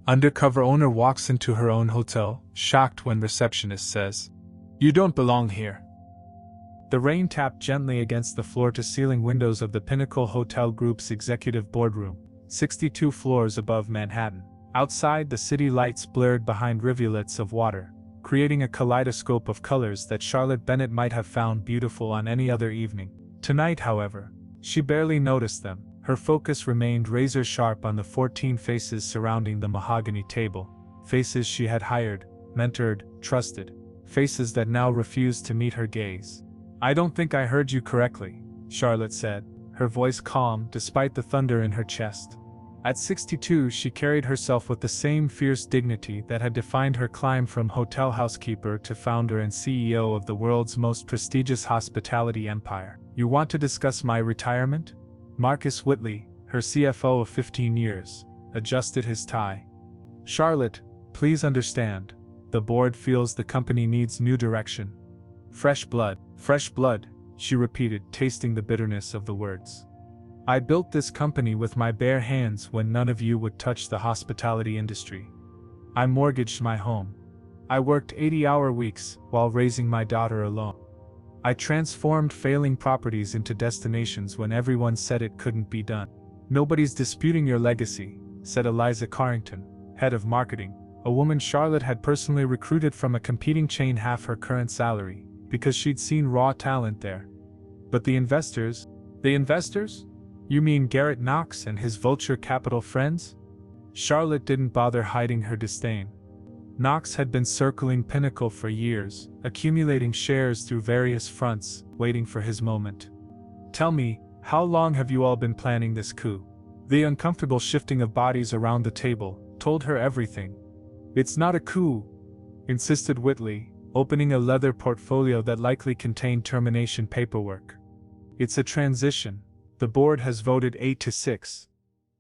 Undercover owner walks into her own hotel, shocked when receptionist says, "You don't belong here." The rain tapped gently against the floor-to-ceiling windows of the Pinnacle Hotel Group's executive boardroom, 62 floors above Manhattan. Outside, the city lights blurred behind rivulets of water, creating a kaleidoscope of colors that Charlotte Bennett might have found beautiful on any other evening. Tonight, however, she barely noticed them. Her focus remained razor-sharp on the 14 faces surrounding the mahogany table, faces she had hired, mentored, trusted, faces that now refused to meet her gaze. "I don't think I heard you correctly," Charlotte said, her voice calm despite the thunder in her chest. At 62, she carried herself with the same fierce dignity that had defined her climb from hotel housekeeper to founder and CEO of the world's most prestigious hospitality empire. "You want to discuss my retirement?" Marcus Whitley, her CFO of 15 years, adjusted his tie. "Charlotte, please understand. The board feels the company needs new direction." Fresh blood, she repeated, tasting the bitterness of the words. "I built this company with my bare hands when none of you would touch the hospitality industry. I mortgaged my home. I worked 80-hour weeks while raising my daughter alone. I transformed failing properties into destinations when everyone said it couldn't be done." "Nobody's disputing your legacy," said Eliza Carrington, head of marketing, a woman Charlotte had personally recruited from a competing chain half her current salary, because she'd seen raw talent there. "But the investors?" "The investors? You mean Garrett Knox and his vulture capital friends?" Charlotte didn't bother hiding her disdain. Knox had been circling Pinnacle for years, accumulating shares through various fronts, waiting for his moment. "Tell me, how long have you all been planning this coup?" The uncomfortable shifting of bodies around the table told her everything. "It's not a coup," insisted Whitley, opening a leather portfolio that likely contained termination paperwork. "It's a transition. The board has voted 8-6.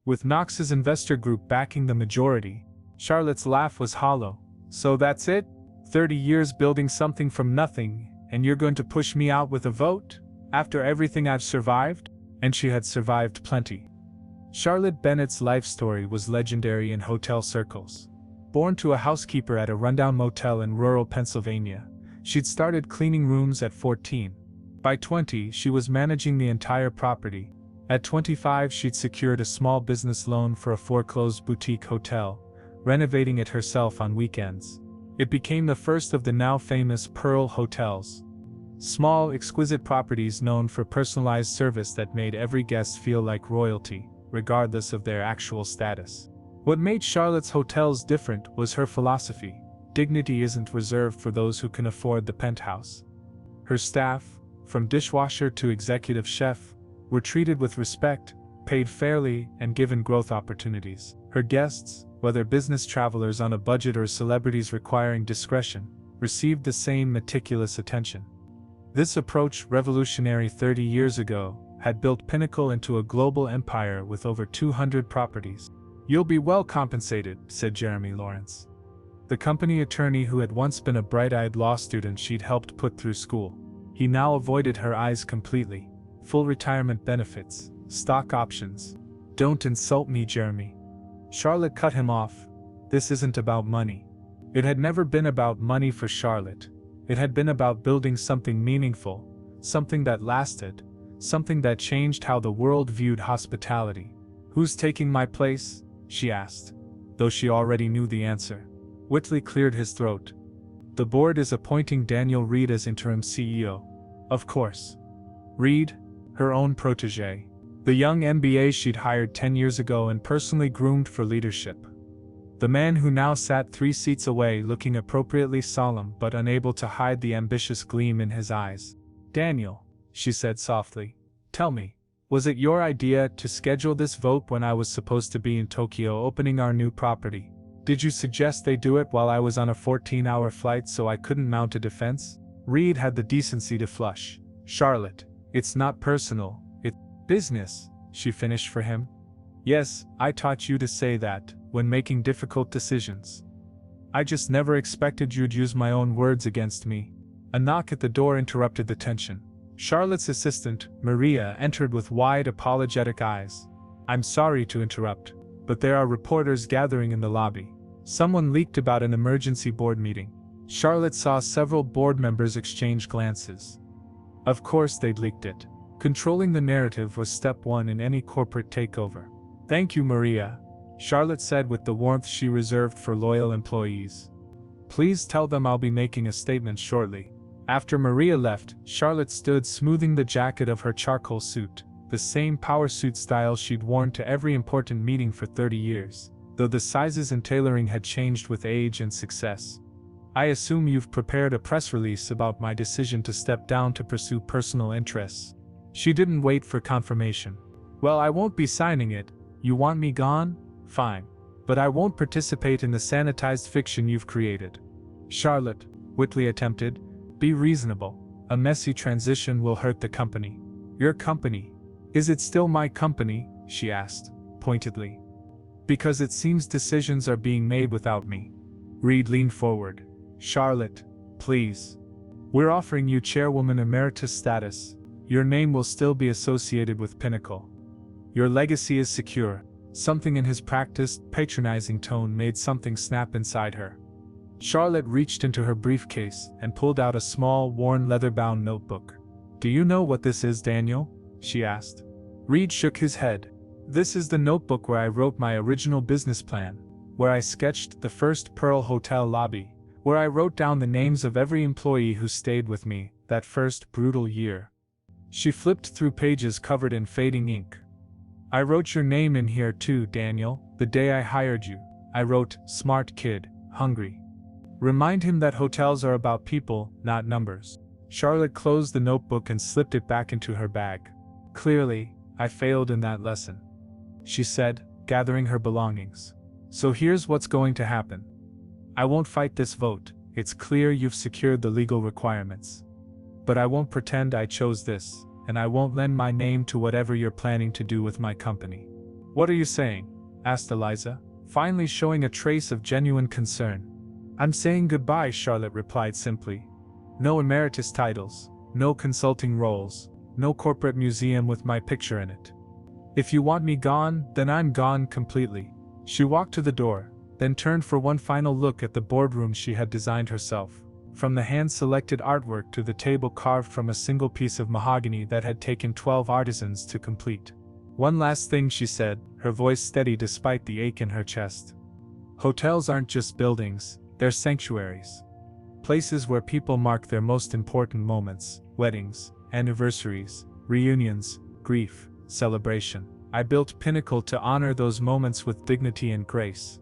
With Knox's investor group backing the majority." Charlotte's laugh was hollow. "So that's it? 30 years building something from nothing, and you're going to push me out with a vote? After everything I've survived?" And she had survived plenty. Charlotte Bennett's life story was legendary in hotel circles. Born to a housekeeper at a rundown motel in rural Pennsylvania, she'd started cleaning rooms at 14. By 20, she was managing the entire property. At 25, she'd secured a small business loan for a foreclosed boutique hotel, renovating it herself on weekends. It became the first of the now famous Pearl hotels. Small, exquisite properties known for personalized service that made every guest feel like royalty, regardless of their actual status. What made Charlotte's hotels different was her philosophy. Dignity isn't reserved for those who can afford the penthouse. Her staff, from dishwasher to executive chef, were treated with respect, paid fairly, and given growth opportunities. Her guests, whether business travelers on a budget or celebrities requiring discretion, received the same meticulous attention. This approach, revolutionary 30 years ago, had built Pinnacle into a global empire with over 200 properties. "You'll be well compensated," said Jeremy Lawrence, the company attorney who had once been a bright-eyed law student she'd helped put through school. He now avoided her eyes completely. "Full retirement benefits, stock options." "Don't insult me, Jeremy." Charlotte cut him off. This isn't about money. It had never been about money for Charlotte. It had been about building something meaningful, something that lasted, something that changed how the world viewed hospitality. "Who's taking my place?" she asked, though she already knew the answer. Whitley cleared his throat. "The board is appointing Daniel Reed as interim CEO. Of course." Reed, her own protege. The young MBA she'd hired 10 years ago and personally groomed for leadership. The man who now sat 3 seats away, looking appropriately solemn but unable to hide the ambitious gleam in his eyes. "Daniel," she said softly, "tell me, was it your idea to schedule this vote when I was supposed to be in Tokyo opening our new property? Did you suggest they do it while I was on a 14-hour flight so I couldn't mount a defense?" Reed had the decency to flush. "Charlotte, it's not personal, it's business," she finished for him. "Yes, I taught you to say that when making difficult decisions. I just never expected you'd use my own words against me." A knock at the door interrupted the tension. Charlotte's assistant, Maria, entered with wide, apologetic eyes. "I'm sorry to interrupt, but but there are reporters gathering in the lobby. Someone leaked about an emergency board meeting. Charlotte saw several board members exchange glances. Of course they'd leaked it. Controlling the narrative was step one in any corporate takeover. "Thank you, Maria," Charlotte said with the warmth she reserved for loyal employees. "Please tell them I'll be making a statement shortly." After Maria left, Charlotte stood smoothing the jacket of her charcoal suit, the same power suit style she'd worn to every important meeting for 30 years, though the sizes and tailoring had changed with age and success. "I assume you've prepared a press release about my decision to step down to pursue personal interests." She didn't wait for confirmation. "Well, I won't be signing it. You want me gone? Fine. But I won't participate in the sanitized fiction you've created." "Charlotte," Whitley attempted, "be reasonable. A messy transition will hurt the company." "Your company? Is it still my company?" she asked, pointedly. "Because it seems decisions are being made without me." Reed leaned forward. "Charlotte, please. We're offering you chairwoman emeritus status. Your name will still be associated with Pinnacle. Your legacy is secure." Something in his practiced, patronizing tone made something snap inside her. Charlotte reached into her briefcase and pulled out a small, worn leather-bound notebook. "Do you know what this is, Daniel?" she asked. Reed shook his head. "This is the notebook where I wrote my original business plan, where I sketched the first Pearl Hotel lobby, where I wrote down the names of every employee who stayed with me that first brutal year." She flipped through pages covered in fading ink. "I wrote your name in here too, Daniel, the day I hired you. I wrote, 'Smart kid, hungry.' Remind him that hotels are about people, not numbers." Charlotte closed the notebook and slipped it back into her bag. "Clearly, I failed in that lesson," she said, gathering her belongings. "So here's what's going to happen. I won't fight this vote. It's clear you've secured the legal requirements. But I won't pretend I chose this, and I won't lend my name to whatever you're planning to do with my company." "What are you saying?" asked Eliza, finally showing a trace of genuine concern. "I'm saying goodbye," Charlotte replied simply. "No emeritus titles, no consulting roles, no corporate museum with my picture in it. If you want me gone, then I'm gone completely." She walked to the door, then turned for one final look at the boardroom she had designed herself. From the hand-selected artwork to the table carved from a single piece of mahogany that had taken 12 artisans to complete. "One last thing," she said, her voice steady despite the ache in her chest. "Hotels aren't just buildings, they're sanctuaries. Places where people mark their most important moments, weddings, anniversaries, reunions, grief, celebration. I built Pinnacle to honor those moments with dignity and grace.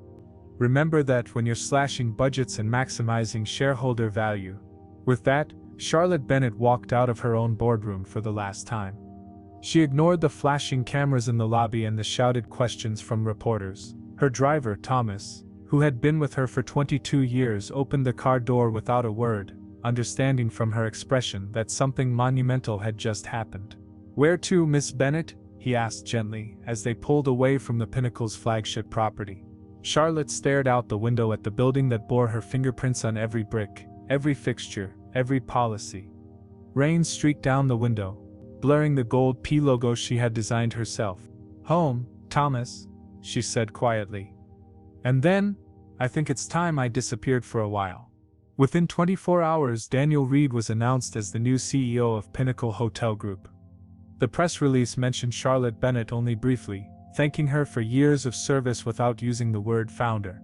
Remember that when you're slashing budgets and maximizing shareholder value." With that, Charlotte Bennett walked out of her own boardroom for the last time. She ignored the flashing cameras in the lobby and the shouted questions from reporters. Her driver, Thomas, who had been with her for 22 years, opened the car door without a word, understanding from her expression that something monumental had just happened. "Where to, Miss Bennett?" he asked gently, as they pulled away from the Pinnacle's flagship property. Charlotte stared out the window at the building that bore her fingerprints on every brick, every fixture, every policy. Rain streaked down the window, blurring the gold P logo she had designed herself. "Home, Thomas," she said quietly. "And then, I think it's time I disappeared for a while." Within 24 hours, Daniel Reed was announced as the new CEO of Pinnacle Hotel Group. The press release mentioned Charlotte Bennett only briefly, thanking her for years of service without using the word founder.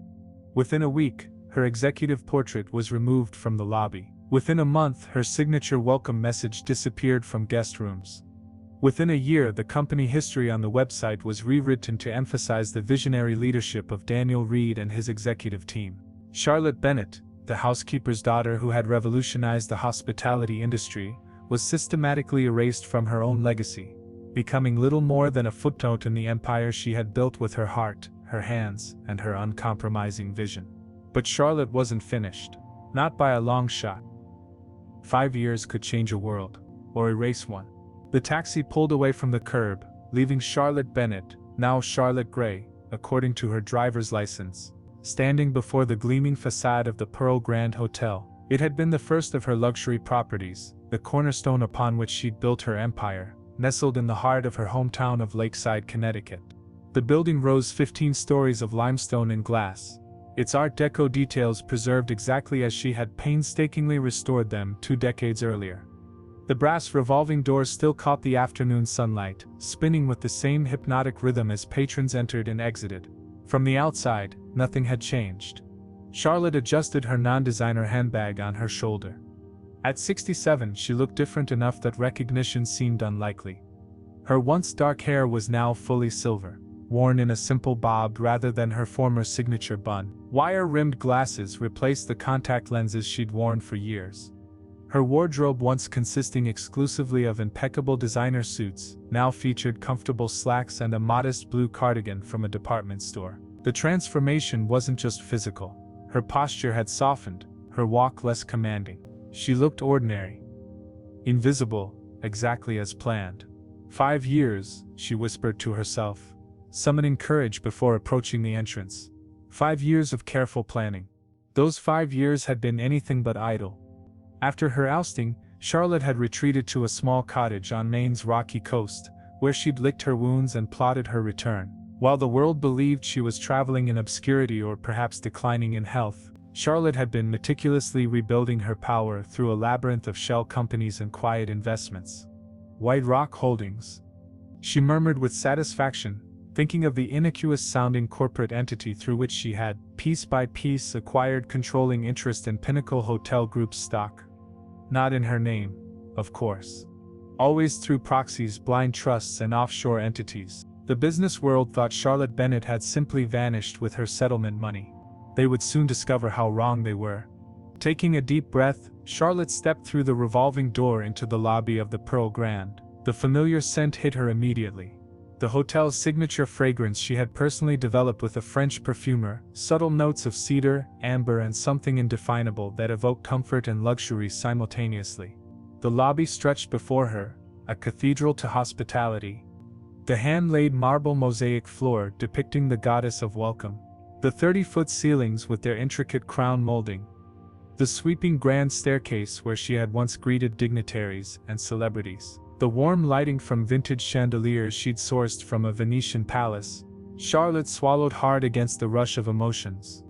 Within a week, her executive portrait was removed from the lobby. Within a month, her signature welcome message disappeared from guest rooms. Within a year, the company history on the website was rewritten to emphasize the visionary leadership of Daniel Reed and his executive team. Charlotte Bennett, the housekeeper's daughter who had revolutionized the hospitality industry, was systematically erased from her own legacy, becoming little more than a footnote in the empire she had built with her heart, her hands, and her uncompromising vision. But Charlotte wasn't finished. Not by a long shot. 5 years could change a world, or erase one. The taxi pulled away from the curb, leaving Charlotte Bennett, now Charlotte Gray, according to her driver's license, standing before the gleaming facade of the Pearl Grand Hotel. It had been the first of her luxury properties, the cornerstone upon which she'd built her empire, nestled in the heart of her hometown of Lakeside, Connecticut. The building rose 15 stories of limestone and glass, its Art Deco details preserved exactly as she had painstakingly restored them 2 decades earlier. The brass revolving doors still caught the afternoon sunlight, spinning with the same hypnotic rhythm as patrons entered and exited. From the outside, nothing had changed. Charlotte adjusted her non-designer handbag on her shoulder. At 67, she looked different enough that recognition seemed unlikely. Her once dark hair was now fully silver, worn in a simple bob rather than her former signature bun. Wire-rimmed glasses replaced the contact lenses she'd worn for years. Her wardrobe, once consisting exclusively of impeccable designer suits, now featured comfortable slacks and a modest blue cardigan from a department store. The transformation wasn't just physical. Her posture had softened, her walk less commanding. She looked ordinary. Invisible, exactly as planned. 5 years, she whispered to herself, summoning courage before approaching the entrance. 5 years of careful planning. Those 5 years had been anything but idle. After her ousting, Charlotte had retreated to a small cottage on Maine's rocky coast, where she'd licked her wounds and plotted her return. While the world believed she was traveling in obscurity or perhaps declining in health, Charlotte had been meticulously rebuilding her power through a labyrinth of shell companies and quiet investments. White Rock Holdings. She murmured with satisfaction, thinking of the innocuous-sounding corporate entity through which she had, piece by piece, acquired controlling interest in Pinnacle Hotel Group's stock. Not in her name, of course. Always through proxies, blind trusts, and offshore entities. The business world thought Charlotte Bennett had simply vanished with her settlement money. They would soon discover how wrong they were. Taking a deep breath, Charlotte stepped through the revolving door into the lobby of the Pearl Grand. The familiar scent hit her immediately. The hotel's signature fragrance she had personally developed with a French perfumer, subtle notes of cedar, amber, and something indefinable that evoked comfort and luxury simultaneously. The lobby stretched before her, a cathedral to hospitality. The hand-laid marble mosaic floor depicting the goddess of welcome. The 30-foot ceilings with their intricate crown molding. The sweeping grand staircase where she had once greeted dignitaries and celebrities. The warm lighting from vintage chandeliers she'd sourced from a Venetian palace. Charlotte swallowed hard against the rush of emotions.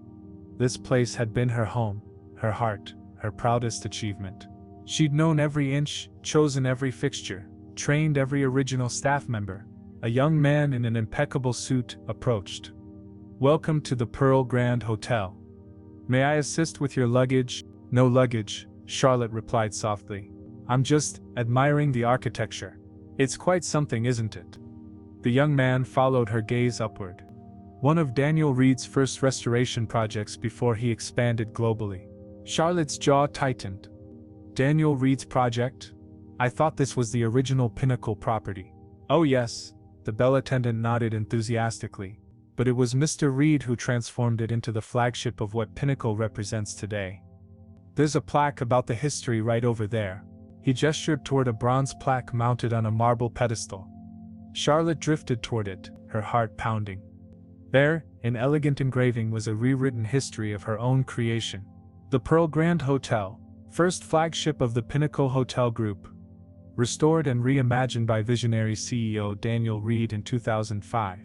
This place had been her home, her heart, her proudest achievement. She'd known every inch, chosen every fixture, trained every original staff member. A young man in an impeccable suit approached. "Welcome to the Pearl Grand Hotel. May I assist with your luggage?" "No luggage," Charlotte replied softly. "I'm just admiring the architecture. It's quite something, isn't it?" The young man followed her gaze upward. One of Daniel Reed's first restoration projects before he expanded globally. Charlotte's jaw tightened. Daniel Reed's project? I thought this was the original Pinnacle property. Oh yes, the bell attendant nodded enthusiastically. But it was Mr. Reed who transformed it into the flagship of what Pinnacle represents today. There's a plaque about the history right over there. He gestured toward a bronze plaque mounted on a marble pedestal. Charlotte drifted toward it, her heart pounding. There, in elegant engraving, was a rewritten history of her own creation. The Pearl Grand Hotel, first flagship of the Pinnacle Hotel Group. Restored and reimagined by visionary CEO Daniel Reed in 2005.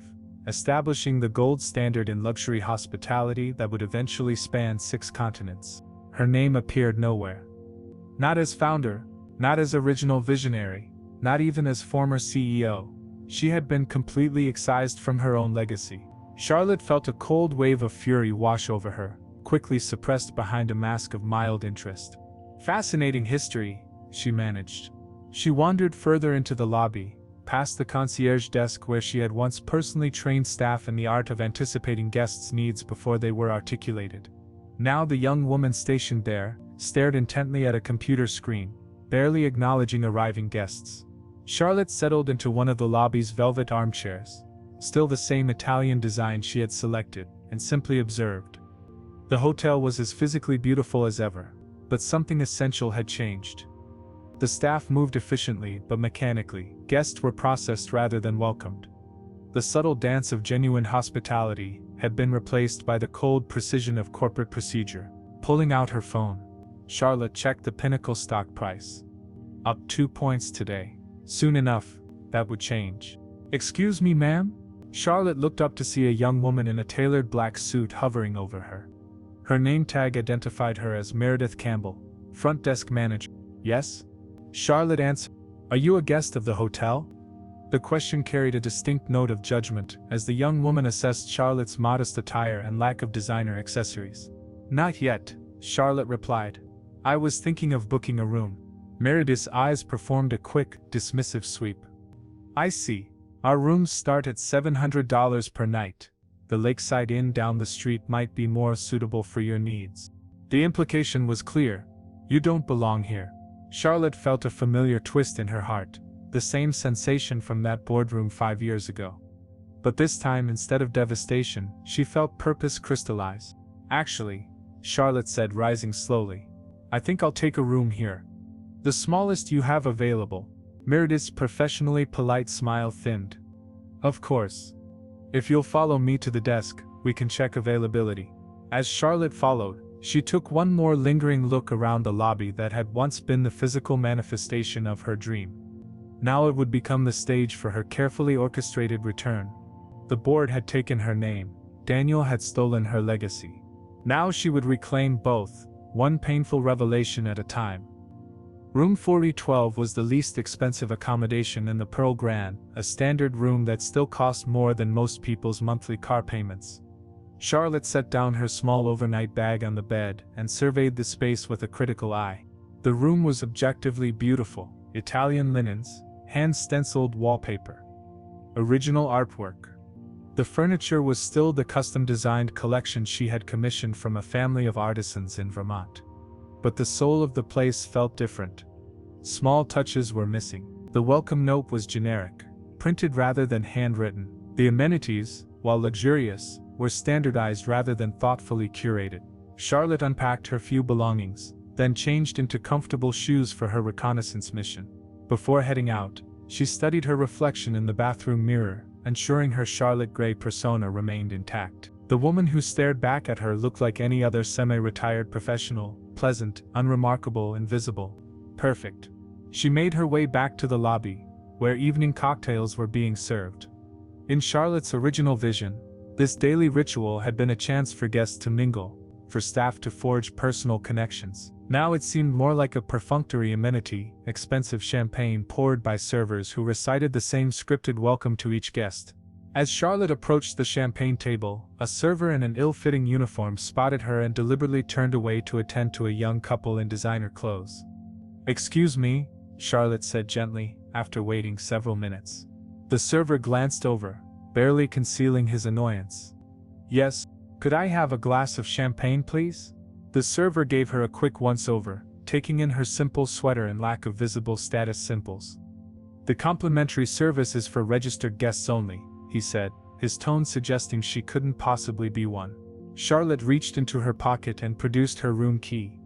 Establishing the gold standard in luxury hospitality that would eventually span 6 continents. Her name appeared nowhere. Not as founder, not as original visionary, not even as former CEO. She had been completely excised from her own legacy. Charlotte felt a cold wave of fury wash over her, quickly suppressed behind a mask of mild interest. Fascinating history, she managed. She wandered further into the lobby, past the concierge desk where she had once personally trained staff in the art of anticipating guests' needs before they were articulated. Now the young woman stationed there, stared intently at a computer screen, barely acknowledging arriving guests. Charlotte settled into one of the lobby's velvet armchairs, still the same Italian design she had selected, and simply observed. The hotel was as physically beautiful as ever, but something essential had changed. The staff moved efficiently but mechanically. Guests were processed rather than welcomed. The subtle dance of genuine hospitality had been replaced by the cold precision of corporate procedure. Pulling out her phone, Charlotte checked the Pinnacle stock price. Up 2 points today. Soon enough, that would change. "Excuse me, ma'am?" Charlotte looked up to see a young woman in a tailored black suit hovering over her. Her name tag identified her as Meredith Campbell, front desk manager. Yes? Charlotte answered. Are you a guest of the hotel? The question carried a distinct note of judgment as the young woman assessed Charlotte's modest attire and lack of designer accessories. Not yet, Charlotte replied. I was thinking of booking a room. Meredith's eyes performed a quick, dismissive sweep. I see. Our rooms start at $700 per night. The Lakeside Inn down the street might be more suitable for your needs. The implication was clear. You don't belong here. Charlotte felt a familiar twist in her heart, the same sensation from that boardroom 5 years ago. But this time, instead of devastation, she felt purpose crystallize. Actually, Charlotte said, rising slowly, I think I'll take a room here. The smallest you have available. Meredith's professionally polite smile thinned. Of course. If you'll follow me to the desk, we can check availability. As Charlotte followed, she took one more lingering look around the lobby that had once been the physical manifestation of her dream. Now it would become the stage for her carefully orchestrated return. The board had taken her name. Daniel had stolen her legacy. Now she would reclaim both, one painful revelation at a time. Room 4012 was the least expensive accommodation in the Pearl Grand, a standard room that still cost more than most people's monthly car payments. Charlotte set down her small overnight bag on the bed and surveyed the space with a critical eye. The room was objectively beautiful: Italian linens, hand-stenciled wallpaper, original artwork. The furniture was still the custom-designed collection she had commissioned from a family of artisans in Vermont. But the soul of the place felt different. Small touches were missing. The welcome note was generic, printed rather than handwritten. The amenities, while luxurious, were standardized rather than thoughtfully curated. Charlotte unpacked her few belongings, then changed into comfortable shoes for her reconnaissance mission. Before heading out, she studied her reflection in the bathroom mirror, ensuring her Charlotte Gray persona remained intact. The woman who stared back at her looked like any other semi-retired professional, pleasant, unremarkable, invisible. Perfect. She made her way back to the lobby, where evening cocktails were being served. In Charlotte's original vision, this daily ritual had been a chance for guests to mingle, for staff to forge personal connections. Now it seemed more like a perfunctory amenity, expensive champagne poured by servers who recited the same scripted welcome to each guest. As Charlotte approached the champagne table, a server in an ill-fitting uniform spotted her and deliberately turned away to attend to a young couple in designer clothes. "Excuse me," Charlotte said gently, after waiting several minutes. The server glanced over, barely concealing his annoyance. "Yes, could I have a glass of champagne, please?" The server gave her a quick once-over, taking in her simple sweater and lack of visible status symbols. "The complimentary service is for registered guests only," he said, his tone suggesting she couldn't possibly be one. Charlotte reached into her pocket and produced her room key.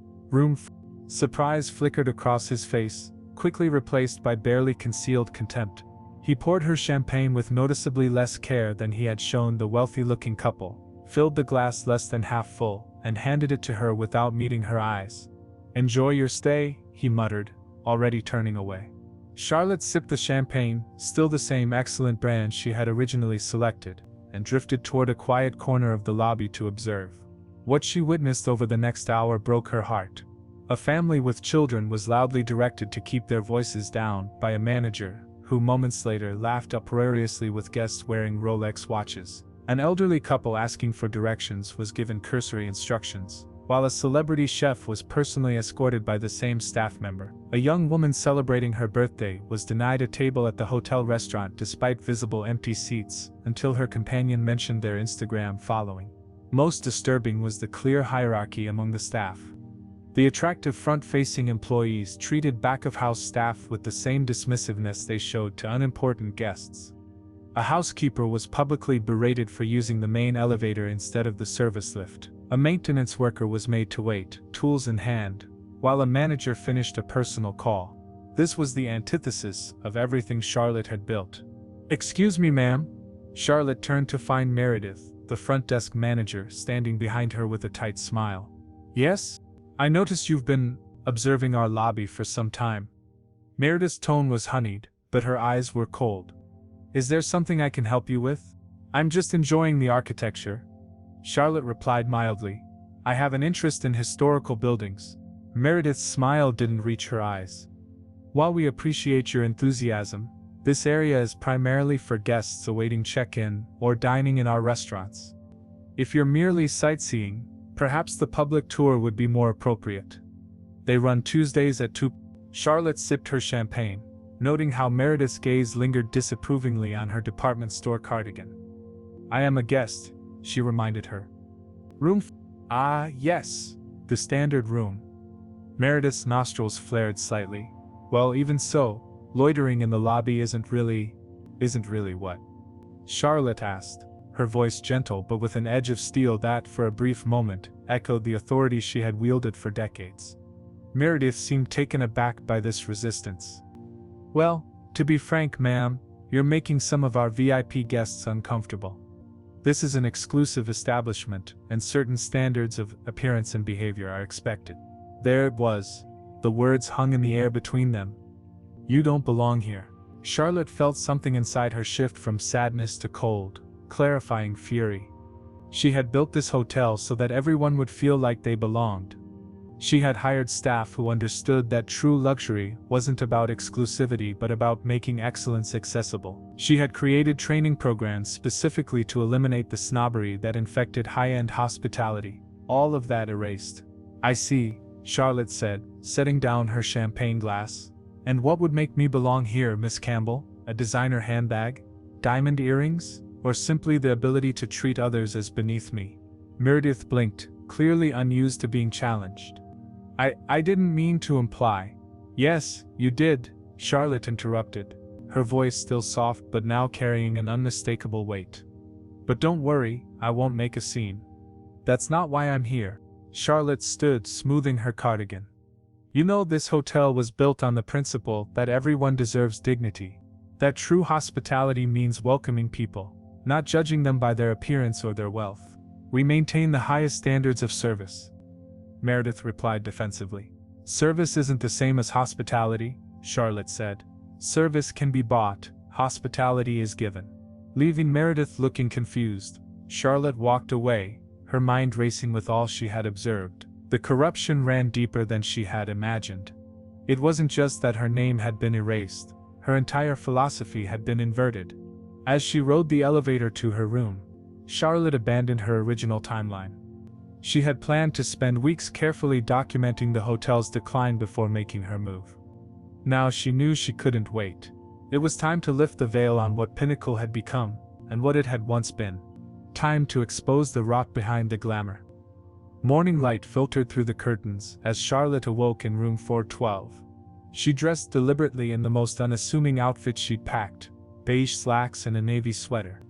Surprise flickered across his face, quickly replaced by barely concealed contempt. He poured her champagne with noticeably less care than he had shown the wealthy-looking couple, filled the glass less than half full, and handed it to her without meeting her eyes. "Enjoy your stay," he muttered, already turning away. Charlotte sipped the champagne, still the same excellent brand she had originally selected, and drifted toward a quiet corner of the lobby to observe. What she witnessed over the next hour broke her heart. A family with children was loudly directed to keep their voices down by a manager, who moments later laughed uproariously with guests wearing Rolex watches. An elderly couple asking for directions was given cursory instructions, while a celebrity chef was personally escorted by the same staff member. A young woman celebrating her birthday was denied a table at the hotel restaurant despite visible empty seats, until her companion mentioned their Instagram following. Most disturbing was the clear hierarchy among the staff. The attractive front-facing employees treated back-of-house staff with the same dismissiveness they showed to unimportant guests. A housekeeper was publicly berated for using the main elevator instead of the service lift. A maintenance worker was made to wait, tools in hand, while a manager finished a personal call. This was the antithesis of everything Charlotte had built. "Excuse me, ma'am." Charlotte turned to find Meredith, the front desk manager, standing behind her with a tight smile. "Yes? I noticed you've been observing our lobby for some time." Meredith's tone was honeyed, but her eyes were cold. "Is there something I can help you with?" I'm just enjoying the architecture, Charlotte replied mildly. I have an interest in historical buildings. Meredith's smile didn't reach her eyes. While we appreciate your enthusiasm, this area is primarily for guests awaiting check-in or dining in our restaurants. If you're merely sightseeing, perhaps the public tour would be more appropriate. They run Tuesdays at 2. Charlotte sipped her champagne, noting how Meredith's gaze lingered disapprovingly on her department store cardigan. I am a guest, she reminded her. Room Ah, yes, the standard room. Meredith's nostrils flared slightly. Well, even so, loitering in the lobby isn't really what? Charlotte asked, her voice gentle but with an edge of steel that, for a brief moment, echoed the authority she had wielded for decades. Meredith seemed taken aback by this resistance. Well, to be frank, ma'am, you're making some of our VIP guests uncomfortable. This is an exclusive establishment, and certain standards of appearance and behavior are expected. There it was. The words hung in the air between them. You don't belong here. Charlotte felt something inside her shift from sadness to cold, clarifying fury. She had built this hotel so that everyone would feel like they belonged. She had hired staff who understood that true luxury wasn't about exclusivity but about making excellence accessible. She had created training programs specifically to eliminate the snobbery that infected high-end hospitality. All of that erased. I see, Charlotte said, setting down her champagne glass. And what would make me belong here, Miss Campbell? A designer handbag? Diamond earrings? Or simply the ability to treat others as beneath me? Meredith blinked, clearly unused to being challenged. I didn't mean to imply. Yes, you did, Charlotte interrupted, her voice still soft but now carrying an unmistakable weight. But don't worry, I won't make a scene. That's not why I'm here. Charlotte stood, smoothing her cardigan. You know, this hotel was built on the principle that everyone deserves dignity. That true hospitality means welcoming people, not judging them by their appearance or their wealth. We maintain the highest standards of service. Meredith replied defensively. Service isn't the same as hospitality, Charlotte said. Service can be bought, hospitality is given. Leaving Meredith looking confused, Charlotte walked away, her mind racing with all she had observed. The corruption ran deeper than she had imagined. It wasn't just that her name had been erased, her entire philosophy had been inverted. As she rode the elevator to her room, Charlotte abandoned her original timeline. She had planned to spend weeks carefully documenting the hotel's decline before making her move. Now she knew she couldn't wait. It was time to lift the veil on what Pinnacle had become, and what it had once been. Time to expose the rot behind the glamour. Morning light filtered through the curtains as Charlotte awoke in room 412. She dressed deliberately in the most unassuming outfit she'd packed, beige slacks and a navy sweater.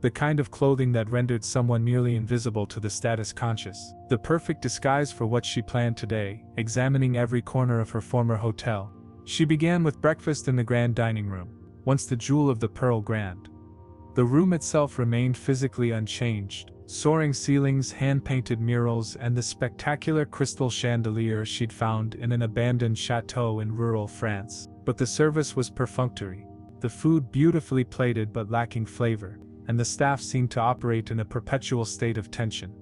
The kind of clothing that rendered someone nearly invisible to the status conscious. The perfect disguise for what she planned today, examining every corner of her former hotel. She began with breakfast in the grand dining room, once the jewel of the Pearl Grand. The room itself remained physically unchanged, soaring ceilings, hand-painted murals, and the spectacular crystal chandelier she'd found in an abandoned chateau in rural France. But the service was perfunctory, the food beautifully plated but lacking flavor, and the staff seemed to operate in a perpetual state of tension.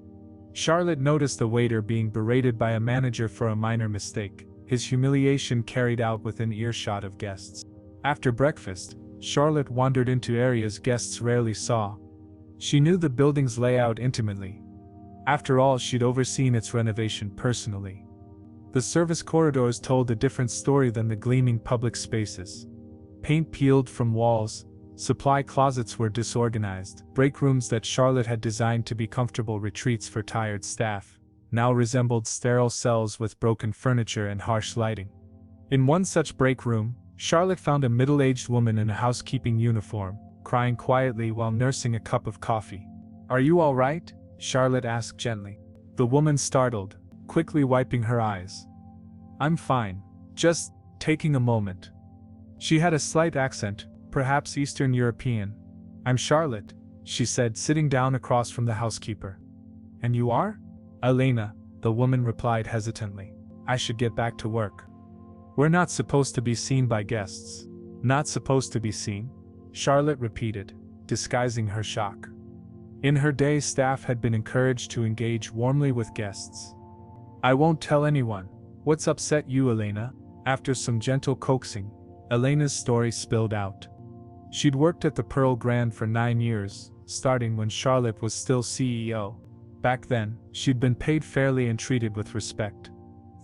Charlotte noticed a waiter being berated by a manager for a minor mistake, his humiliation carried out within earshot of guests. After breakfast, Charlotte wandered into areas guests rarely saw. She knew the building's layout intimately. After all, she'd overseen its renovation personally. The service corridors told a different story than the gleaming public spaces. Paint peeled from walls, supply closets were disorganized, break rooms that Charlotte had designed to be comfortable retreats for tired staff now resembled sterile cells with broken furniture and harsh lighting. In one such break room, Charlotte found a middle-aged woman in a housekeeping uniform, crying quietly while nursing a cup of coffee. "Are you all right?" Charlotte asked gently. The woman startled, quickly wiping her eyes. "I'm fine, just taking a moment." She had a slight accent, perhaps Eastern European. "I'm Charlotte," she said, sitting down across from the housekeeper. "And you are?" "Elena," the woman replied hesitantly. "I should get back to work." "We're not supposed to be seen by guests." "Not supposed to be seen?" Charlotte repeated, disguising her shock. In her day, staff had been encouraged to engage warmly with guests. "I won't tell anyone. What's upset you, Elena?" After some gentle coaxing, Elena's story spilled out. She'd worked at the Pearl Grand for 9 years, starting when Charlotte was still CEO. Back then, she'd been paid fairly and treated with respect.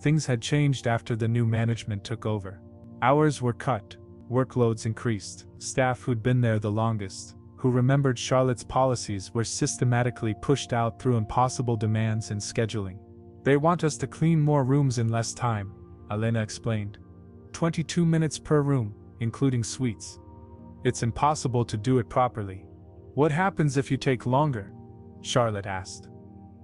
Things had changed after the new management took over. Hours were cut, workloads increased. Staff who'd been there the longest, who remembered Charlotte's policies, were systematically pushed out through impossible demands and scheduling. "They want us to clean more rooms in less time," Elena explained. 22 minutes per room, including suites. "It's impossible to do it properly." "What happens if you take longer?" Charlotte asked.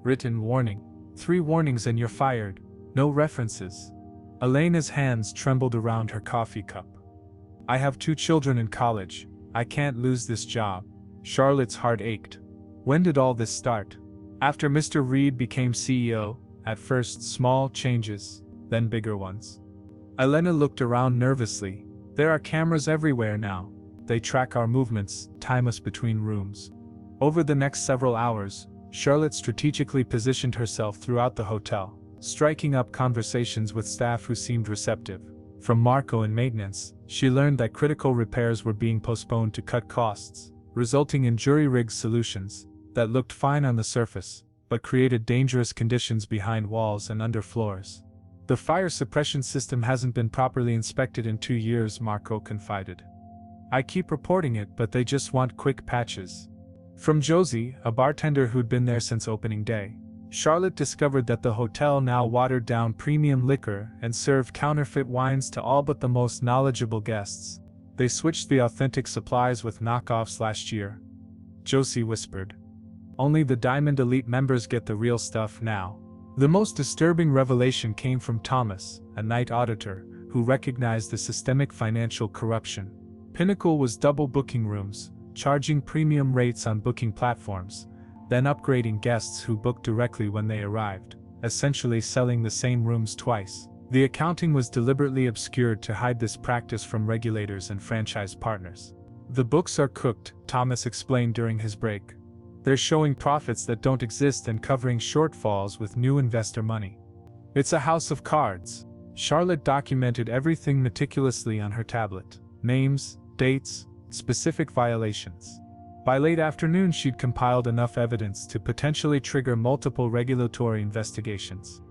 "Written warning. 3 warnings and you're fired. No references." Elena's hands trembled around her coffee cup. "I have 2 children in college. I can't lose this job." Charlotte's heart ached. When did all this start? After Mr. Reed became CEO, at first small changes, then bigger ones. Elena looked around nervously. "There are cameras everywhere now. They track our movements, time us between rooms." Over the next several hours, Charlotte strategically positioned herself throughout the hotel, striking up conversations with staff who seemed receptive. From Marco in maintenance, she learned that critical repairs were being postponed to cut costs, resulting in jury-rigged solutions that looked fine on the surface, but created dangerous conditions behind walls and under floors. "The fire suppression system hasn't been properly inspected in 2 years," Marco confided. "I keep reporting it, but they just want quick patches." From Josie, a bartender who'd been there since opening day, Charlotte discovered that the hotel now watered down premium liquor and served counterfeit wines to all but the most knowledgeable guests. "They switched the authentic supplies with knockoffs last year," Josie whispered. "Only the Diamond Elite members get the real stuff now." The most disturbing revelation came from Thomas, a night auditor, who recognized the systemic financial corruption. Pinnacle was double booking rooms, charging premium rates on booking platforms, then upgrading guests who booked directly when they arrived, essentially selling the same rooms twice. The accounting was deliberately obscured to hide this practice from regulators and franchise partners. "The books are cooked," Thomas explained during his break. "They're showing profits that don't exist and covering shortfalls with new investor money. It's a house of cards." Charlotte documented everything meticulously on her tablet: names, dates, specific violations. By late afternoon, she'd compiled enough evidence to potentially trigger multiple regulatory investigations.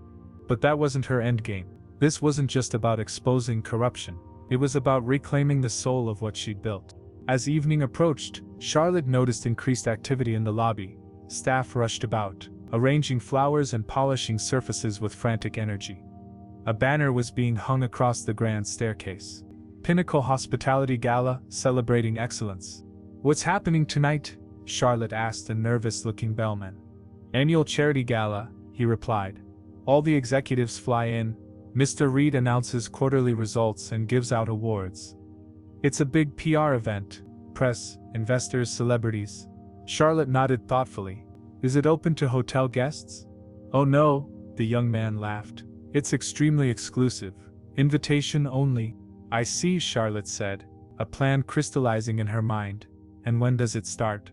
But that wasn't her endgame. This wasn't just about exposing corruption. It was about reclaiming the soul of what she'd built. As evening approached, Charlotte noticed increased activity in the lobby. Staff rushed about, arranging flowers and polishing surfaces with frantic energy. A banner was being hung across the grand staircase. "Pinnacle Hospitality Gala, celebrating excellence." "What's happening tonight?" Charlotte asked a nervous-looking bellman. "Annual charity gala," he replied. "All the executives fly in. Mr. Reed announces quarterly results and gives out awards. It's a big PR event. Press, investors, celebrities." Charlotte nodded thoughtfully. "Is it open to hotel guests?" "Oh no," the young man laughed. "It's extremely exclusive. Invitation only." "I see," Charlotte said, a plan crystallizing in her mind. "And when does it start?"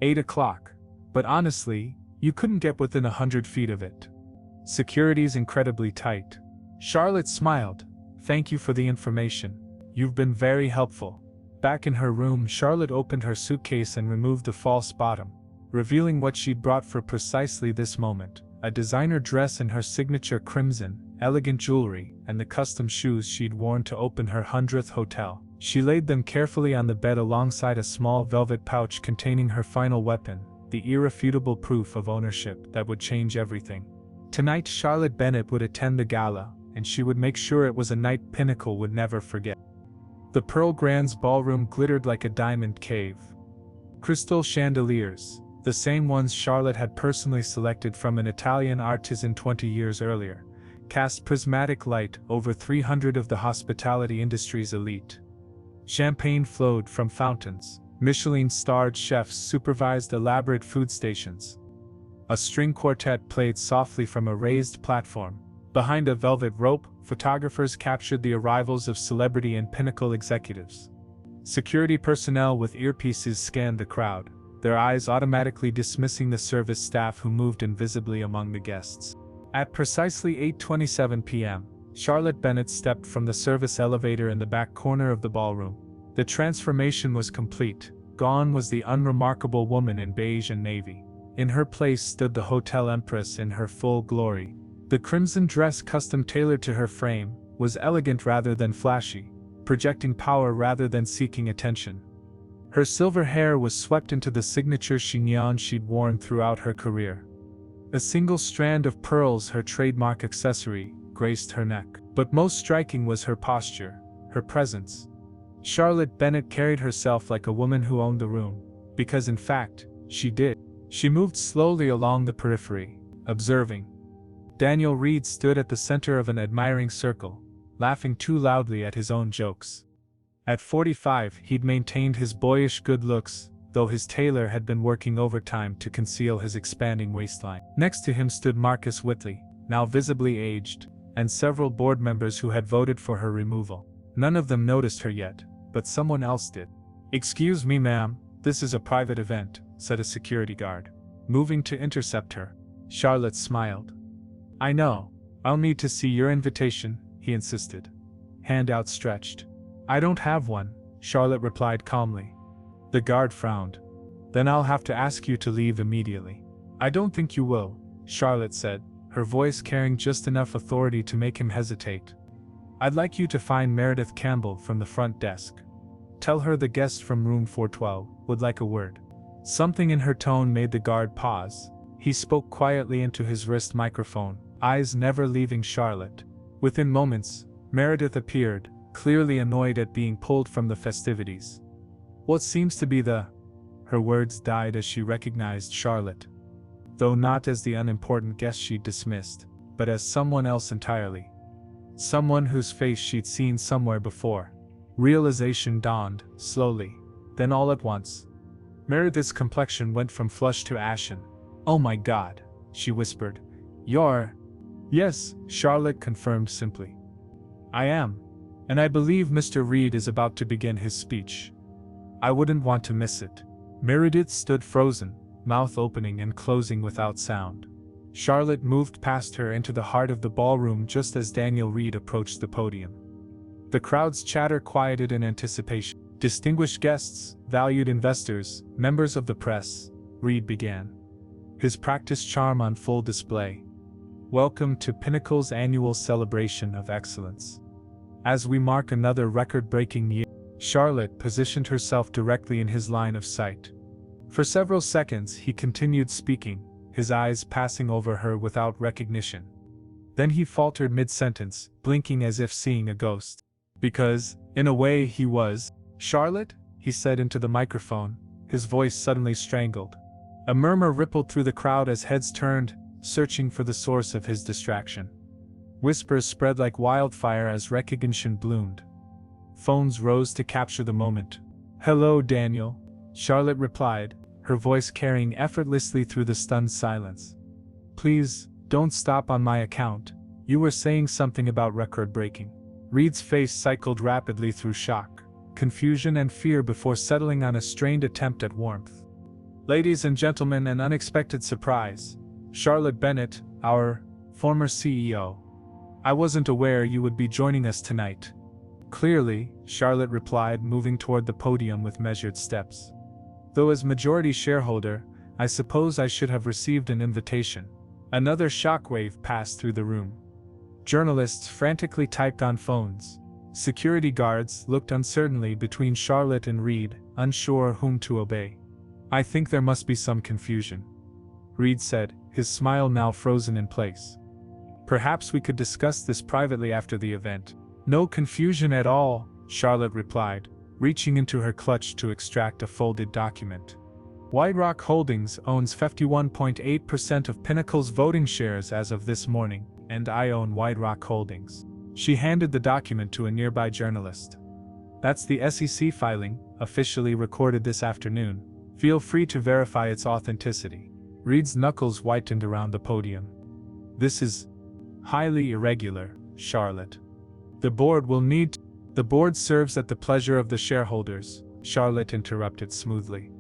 8 o'clock. "But honestly, you couldn't get within 100 feet of it. Security's incredibly tight." Charlotte smiled. "Thank you for the information. You've been very helpful." Back in her room, Charlotte opened her suitcase and removed the false bottom, revealing what she'd brought for precisely this moment: a designer dress in her signature crimson, elegant jewelry, and the custom shoes she'd worn to open her 100th hotel. She laid them carefully on the bed alongside a small velvet pouch containing her final weapon, the irrefutable proof of ownership that would change everything. Tonight, Charlotte Bennett would attend the gala, and she would make sure it was a night Pinnacle would never forget. The Pearl Grand's ballroom glittered like a diamond cave. Crystal chandeliers, the same ones Charlotte had personally selected from an Italian artisan 20 years earlier, cast prismatic light over 300 of the hospitality industry's elite. Champagne flowed from fountains. Michelin-starred chefs supervised elaborate food stations. A string quartet played softly from a raised platform. Behind a velvet rope, photographers captured the arrivals of celebrity and Pinnacle executives. Security personnel with earpieces scanned the crowd, their eyes automatically dismissing the service staff who moved invisibly among the guests. At precisely 8:27 p.m., Charlotte Bennett stepped from the service elevator in the back corner of the ballroom. The transformation was complete. Gone was the unremarkable woman in beige and navy. In her place stood the hotel empress in her full glory. The crimson dress, custom tailored to her frame, was elegant rather than flashy, projecting power rather than seeking attention. Her silver hair was swept into the signature chignon she'd worn throughout her career. A single strand of pearls, her trademark accessory, graced her neck. But most striking was her posture, her presence. Charlotte Bennett carried herself like a woman who owned the room, because in fact, she did. She moved slowly along the periphery, observing. Daniel Reed stood at the center of an admiring circle, laughing too loudly at his own jokes. At 45, he'd maintained his boyish good looks, though his tailor had been working overtime to conceal his expanding waistline. Next to him stood Marcus Whitley, now visibly aged, and several board members who had voted for her removal. None of them noticed her yet, but someone else did. "Excuse me, ma'am, this is a private event," said a security guard, moving to intercept her. Charlotte smiled. "I know. I'll need to see your invitation," he insisted. Hand outstretched. "I don't have one," Charlotte replied calmly. The guard frowned. "Then I'll have to ask you to leave immediately." "I don't think you will," Charlotte said, her voice carrying just enough authority to make him hesitate. "I'd like you to find Meredith Campbell from the front desk. Tell her the guest from room 412 would like a word." Something in her tone made the guard pause. He spoke quietly into his wrist microphone, eyes never leaving Charlotte. Within moments, Meredith appeared, clearly annoyed at being pulled from the festivities. "What seems to be the—" Her words died as she recognized Charlotte. Though not as the unimportant guest she'd dismissed, but as someone else entirely. Someone whose face she'd seen somewhere before. Realization dawned, slowly. Then all at once. Meredith's complexion went from flush to ashen. "Oh my God," she whispered. "You're—" "Yes," Charlotte confirmed simply. "I am. And I believe Mr. Reed is about to begin his speech. I wouldn't want to miss it." Meredith stood frozen, mouth opening and closing without sound. Charlotte moved past her into the heart of the ballroom just as Daniel Reed approached the podium. The crowd's chatter quieted in anticipation. "Distinguished guests, valued investors, members of the press," Reed began, his practiced charm on full display. "Welcome to Pinnacle's annual celebration of excellence. As we mark another record-breaking year." Charlotte positioned herself directly in his line of sight. For several seconds he continued speaking, his eyes passing over her without recognition. Then he faltered mid-sentence, blinking as if seeing a ghost. "Because, in a way, he was." "Charlotte?" he said into the microphone, his voice suddenly strangled. A murmur rippled through the crowd as heads turned, searching for the source of his distraction. Whispers spread like wildfire as recognition bloomed. Phones rose to capture the moment. "Hello, Daniel," Charlotte replied, her voice carrying effortlessly through the stunned silence. "Please, don't stop on my account. You were saying something about record-breaking." Reed's face cycled rapidly through shock, confusion and fear before settling on a strained attempt at warmth. "Ladies and gentlemen, an unexpected surprise. Charlotte Bennett, our former CEO. I wasn't aware you would be joining us tonight." "Clearly," Charlotte replied, moving toward the podium with measured steps. "Though as majority shareholder, I suppose I should have received an invitation." Another shockwave passed through the room. Journalists frantically typed on phones. Security guards looked uncertainly between Charlotte and Reed, unsure whom to obey. "I think there must be some confusion," Reed said, his smile now frozen in place. "Perhaps we could discuss this privately after the event." "No confusion at all," Charlotte replied, reaching into her clutch to extract a folded document. "White Rock Holdings owns 51.8% of Pinnacle's voting shares as of this morning, and I own White Rock Holdings." She handed the document to a nearby journalist. "That's the SEC filing, officially recorded this afternoon. Feel free to verify its authenticity." Reed's knuckles whitened around the podium. "This is highly irregular, Charlotte. The board will need to—" "The board serves at the pleasure of the shareholders," Charlotte interrupted smoothly.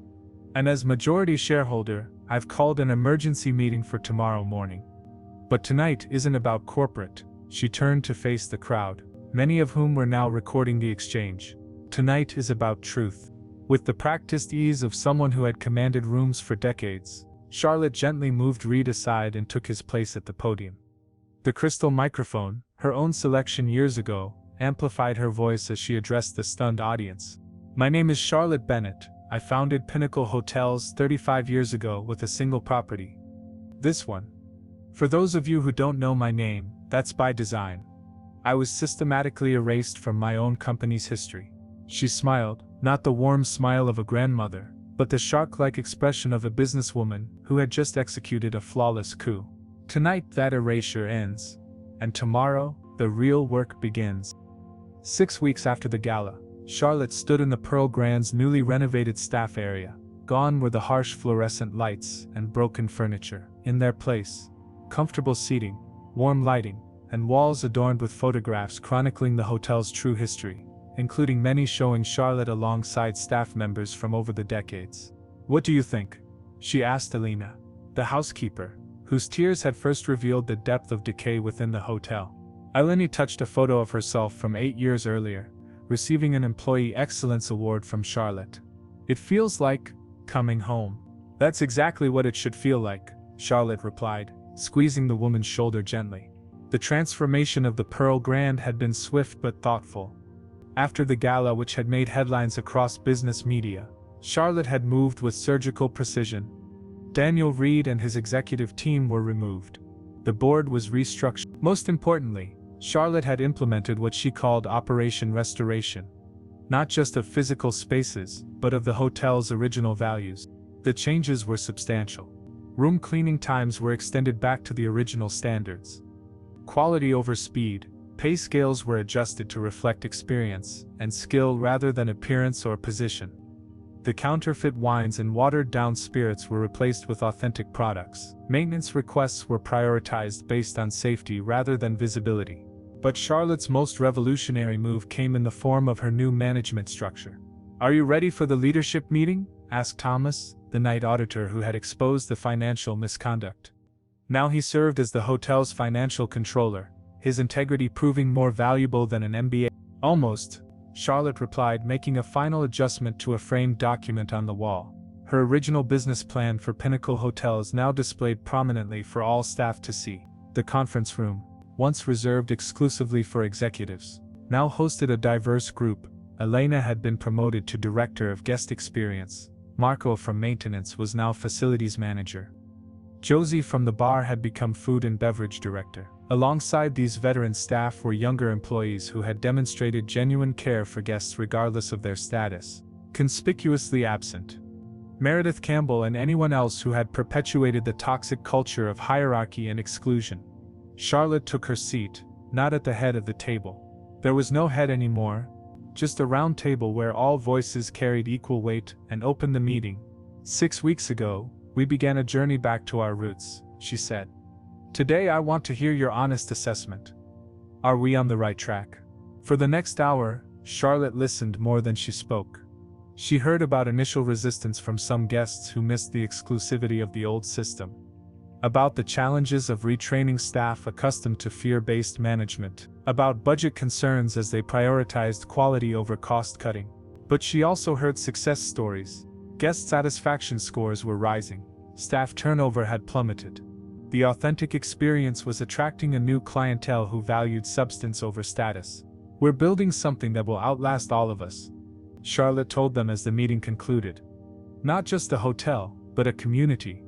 And as majority shareholder, I've called an emergency meeting for tomorrow morning. But tonight isn't about corporate. She turned to face the crowd, many of whom were now recording the exchange. Tonight is about truth. With the practiced ease of someone who had commanded rooms for decades, Charlotte gently moved Reed aside and took his place at the podium. The crystal microphone, her own selection years ago, amplified her voice as she addressed the stunned audience. My name is Charlotte Bennett. I founded Pinnacle Hotels 35 years ago with a single property. This one. For those of you who don't know my name, that's by design. I was systematically erased from my own company's history. She smiled, not the warm smile of a grandmother, but the shark-like expression of a businesswoman who had just executed a flawless coup. Tonight that erasure ends, and tomorrow, the real work begins. 6 weeks after the gala, Charlotte stood in the Pearl Grand's newly renovated staff area. Gone were the harsh fluorescent lights and broken furniture. In their place, comfortable seating, warm lighting, and walls adorned with photographs chronicling the hotel's true history, including many showing Charlotte alongside staff members from over the decades. What do you think? She asked Elena, the housekeeper, whose tears had first revealed the depth of decay within the hotel. Eleni touched a photo of herself from 8 years earlier, receiving an Employee Excellence Award from Charlotte. It feels like coming home. That's exactly what it should feel like, Charlotte replied, squeezing the woman's shoulder gently. The transformation of the Pearl Grand had been swift but thoughtful. After the gala, which had made headlines across business media, Charlotte had moved with surgical precision. Daniel Reed and his executive team were removed. The board was restructured. Most importantly, Charlotte had implemented what she called Operation Restoration. Not just of physical spaces, but of the hotel's original values. The changes were substantial. Room cleaning times were extended back to the original standards. Quality over speed, pay scales were adjusted to reflect experience and skill rather than appearance or position. The counterfeit wines and watered-down spirits were replaced with authentic products. Maintenance requests were prioritized based on safety rather than visibility. But Charlotte's most revolutionary move came in the form of her new management structure. Are you ready for the leadership meeting? Asked Thomas, the night auditor who had exposed the financial misconduct. Now he served as the hotel's financial controller, his integrity proving more valuable than an MBA. Almost, Charlotte replied, making a final adjustment to a framed document on the wall. Her original business plan for Pinnacle Hotels now displayed prominently for all staff to see. The conference room, once reserved exclusively for executives, now hosted a diverse group. Elena had been promoted to Director of Guest Experience. Marco from Maintenance was now Facilities Manager. Josie from the bar had become Food and Beverage Director. Alongside these veteran staff were younger employees who had demonstrated genuine care for guests regardless of their status. Conspicuously absent, Meredith Campbell and anyone else who had perpetuated the toxic culture of hierarchy and exclusion. Charlotte took her seat, not at the head of the table. There was no head anymore, just a round table where all voices carried equal weight, and opened the meeting. 6 weeks ago, we began a journey back to our roots, she said. Today I want to hear your honest assessment. Are we on the right track? For the next hour, Charlotte listened more than she spoke. She heard about initial resistance from some guests who missed the exclusivity of the old system. About the challenges of retraining staff accustomed to fear-based management. About budget concerns as they prioritized quality over cost-cutting. But she also heard success stories. Guest satisfaction scores were rising. Staff turnover had plummeted. The authentic experience was attracting a new clientele who valued substance over status. We're building something that will outlast all of us, Charlotte told them as the meeting concluded. Not just a hotel, but a community.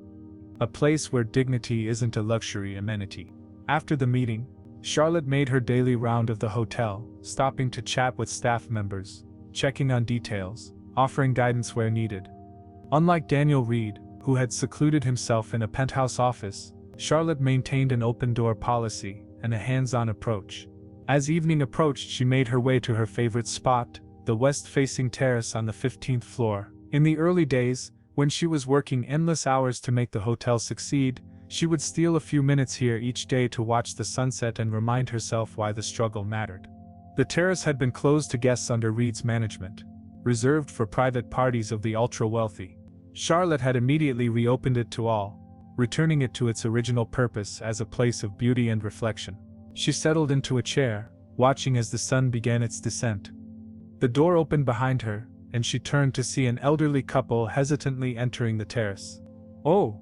A place where dignity isn't a luxury amenity. After the meeting, Charlotte made her daily round of the hotel, stopping to chat with staff members, checking on details, offering guidance where needed. Unlike Daniel Reed, who had secluded himself in a penthouse office, Charlotte maintained an open-door policy and a hands-on approach. As evening approached, she made her way to her favorite spot, the west-facing terrace on the 15th floor. In the early days, when she was working endless hours to make the hotel succeed, she would steal a few minutes here each day to watch the sunset and remind herself why the struggle mattered. The terrace had been closed to guests under Reed's management, reserved for private parties of the ultra-wealthy. Charlotte had immediately reopened it to all, returning it to its original purpose as a place of beauty and reflection. She settled into a chair, watching as the sun began its descent. The door opened behind her, and she turned to see an elderly couple hesitantly entering the terrace. "Oh,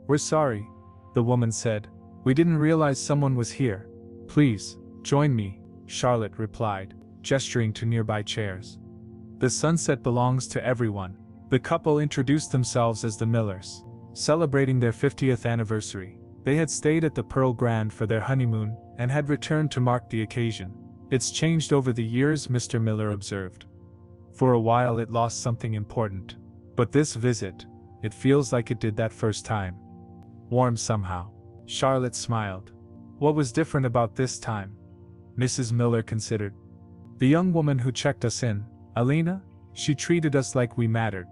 we're sorry," the woman said. "We didn't realize someone was here. Please, join me," Charlotte replied, gesturing to nearby chairs. "The sunset belongs to everyone." The couple introduced themselves as the Millers. Celebrating their 50th anniversary, they had stayed at the Pearl Grand for their honeymoon and had returned to mark the occasion. "It's changed over the years," Mr. Miller observed. "For a while it lost something important. But this visit, it feels like it did that first time. Warm somehow." Charlotte smiled. "What was different about this time?" Mrs. Miller considered. "The young woman who checked us in, Alina, she treated us like we mattered.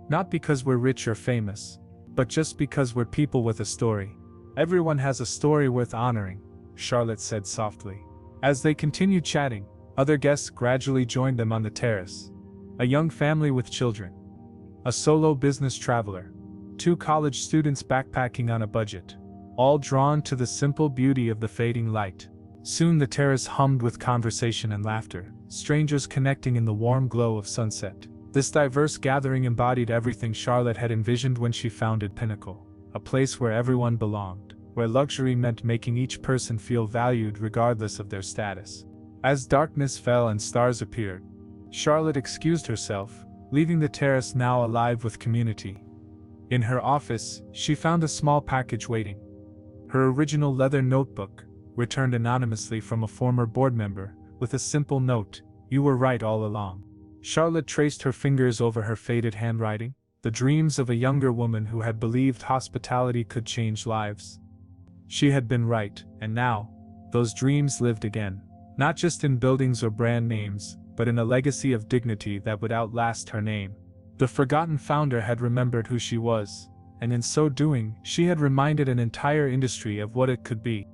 Not because we're rich or famous, but just because we're people with a story. Everyone has a story worth honoring," Charlotte said softly. As they continued chatting, other guests gradually joined them on the terrace. A young family with children. A solo business traveler. 2 college students backpacking on a budget. All drawn to the simple beauty of the fading light. Soon the terrace hummed with conversation and laughter, strangers connecting in the warm glow of sunset. This diverse gathering embodied everything Charlotte had envisioned when she founded Pinnacle, a place where everyone belonged, where luxury meant making each person feel valued regardless of their status. As darkness fell and stars appeared, Charlotte excused herself, leaving the terrace now alive with community. In her office, she found a small package waiting. Her original leather notebook, returned anonymously from a former board member, with a simple note, "You were right all along." Charlotte traced her fingers over her faded handwriting, the dreams of a younger woman who had believed hospitality could change lives. She had been right, and now, those dreams lived again, not just in buildings or brand names, but in a legacy of dignity that would outlast her name. The forgotten founder had remembered who she was, and in so doing, she had reminded an entire industry of what it could be.